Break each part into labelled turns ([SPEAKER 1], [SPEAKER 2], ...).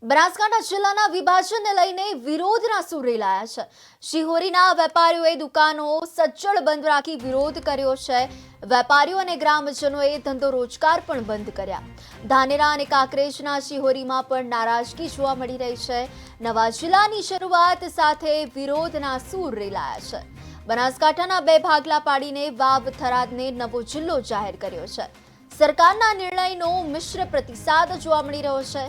[SPEAKER 1] બનાસકાંઠા જિલ્લાના વિભાજનને લઈને વિરોધના સૂર રેલાયા છે। શિહોરીના વેપારીઓએ દુકાનો સજ્જડ બંધ રાખી વિરોધ કર્યો છે। વેપારીઓ અને ગ્રામજનોએ ધંધો રોજગાર પણ બંધ કર્યા। ધાનેરા અને કાંકરેજના શિહોરીમાં પણ નારાજગી જોવા મળી રહી છે। નવા જિલ્લાની શરૂઆત સાથે વિરોધના સૂર રેલાયા છે। બનાસકાંઠાના બે ભાગલા પાડીને વાવ થરાદને નવો જિલ્લો જાહેર કર્યો છે। સરકારના નિર્ણયનો મિશ્ર પ્રતિસાદ જોવા મળી રહ્યો છે।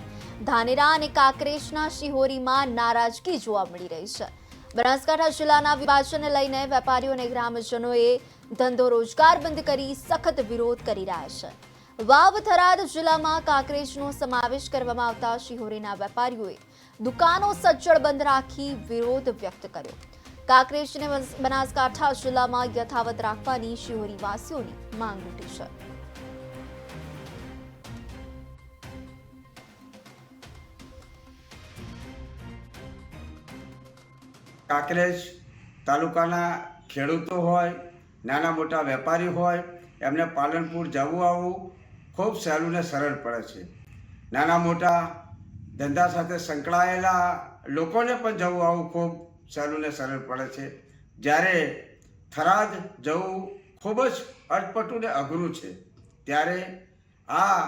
[SPEAKER 1] ધાનેરા અને કાંકરેજના શિહોરીમાં નારાજગી જોવા મળી રહી છે। બનાસકાંઠા જિલ્લાના વિભાજનને લઈને વેપારીઓ અને ગ્રામજનોએ ધંધો રોજગાર બંધ કરી સખત વિરોધ કરી રહ્યા છે। વાવ થરાદ જિલ્લામાં કાંકરેજનો સમાવેશ કરવામાં આવતા શિહોરીના વેપારીઓએ દુકાનો સજ્જડ બંધ રાખી વિરોધ વ્યક્ત કર્યો। કાંકરેજને બનાસકાંઠા જિલ્લામાં યથાવત રાખવાની શિહોરી વાસીઓની માંગ ઉઠી છે।
[SPEAKER 2] કાંકરેજ તાલુકાના ખેડૂતો હોય, નાના મોટા વેપારી હોય, એમને પાલનપુર જવું આવવું ખૂબ સહેલું ને સરળ પડે છે। નાના મોટા ધંધા સાથે સંકળાયેલા લોકોને પણ જવું આવવું ખૂબ સહેલું ને સરળ પડે છે। જ્યારે થરાદ જવું ખૂબ જ અટપટું ને અઘરું છે, ત્યારે આ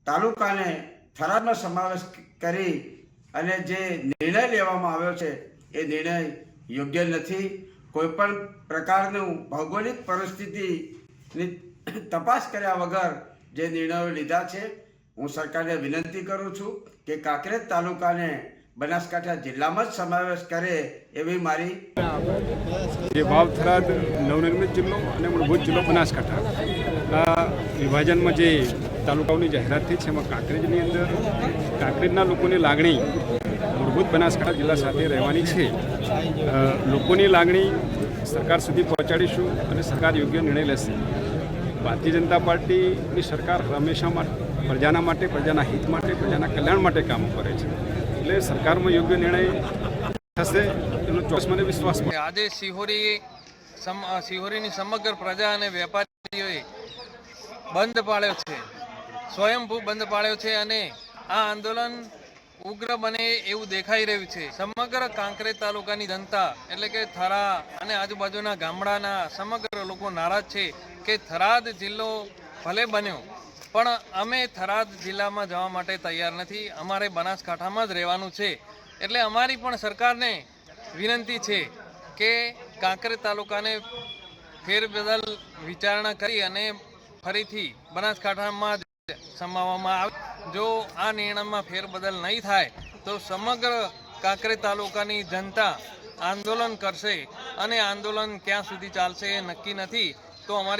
[SPEAKER 2] તાલુકાને થરાદમાં સમાવેશ કરી અને જે નિર્ણય લેવામાં આવ્યો છે એ નિર્ણય યોગ્ય નથી। કોઈપણ પ્રકારનું ભૌગોલિક પરિસ્થિતિની તપાસ કર્યા વગર જે નિર્ણયો લીધા છે, હું સરકારને વિનંતી કરું છું કે કાંકરેજ તાલુકાને બનાસકાંઠા જિલ્લામાં જ સમાવેશ કરે એવી મારી
[SPEAKER 3] જે વાવ થરાદ નવનિર્મિત જિલ્લો અને મૂળભૂત જિલ્લો બનાસકાંઠા વિભાજનમાં જે તાલુકાઓની જાહેરાત થઈ છે, એમાં કાંકરેજની અંદર કાંકરેજના લોકોની લાગણી મૂળભૂત બનાસકાંઠા જિલ્લા સાથે રહેવાની છે। લોકોની લાગણી સરકાર સુધી પહોંચાડીશું અને સરકાર યોગ્ય નિર્ણય લેશે। ભારતીય જનતા પાર્ટીની સરકાર હંમેશા પ્રજાના માટે, પ્રજાના હિત માટે, પ્રજાના કલ્યાણ માટે કામ કરે છે, એટલે સરકારમાં યોગ્ય નિર્ણય થશે એનો ચોક્કસ મને વિશ્વાસ છે।
[SPEAKER 4] આજે શિહોરીની સમગ્ર પ્રજા અને વેપારીઓએ બંધ પાડ્યો છે, સ્વયંભૂ બંધ પાડ્યો છે અને આ આંદોલન ઉગ્ર બને એવું દેખાઈ રહ્યું છે। સમગ્ર કાંકરેજ તાલુકાની જનતા એટલે કે થરા અને આજુબાજુના ગામડાના સમગ્ર લોકો નારાજ છે કે થરાદ જિલ્લો ભલે બન્યો પણ અમે થરાદ જિલ્લામાં જવા માટે તૈયાર નથી, અમારે બનાસકાંઠામાં જ રહેવાનું છે। એટલે અમારી પણ સરકારને વિનંતી છે કે કાંકરેજ તાલુકાને ફેરબદલ વિચારણા કરી અને ફરીથી બનાસકાંઠામાં જ સમાવવામાં આવે। જો આ નિર્ણયમાં ફેરબદલ નહીં થાય તો સમગ્ર કાંકરેજ તાલુકાની જનતા આંદોલન કરશે અને આંદોલન ક્યાં સુધી ચાલશે એ નક્કી નથી। તો અમારી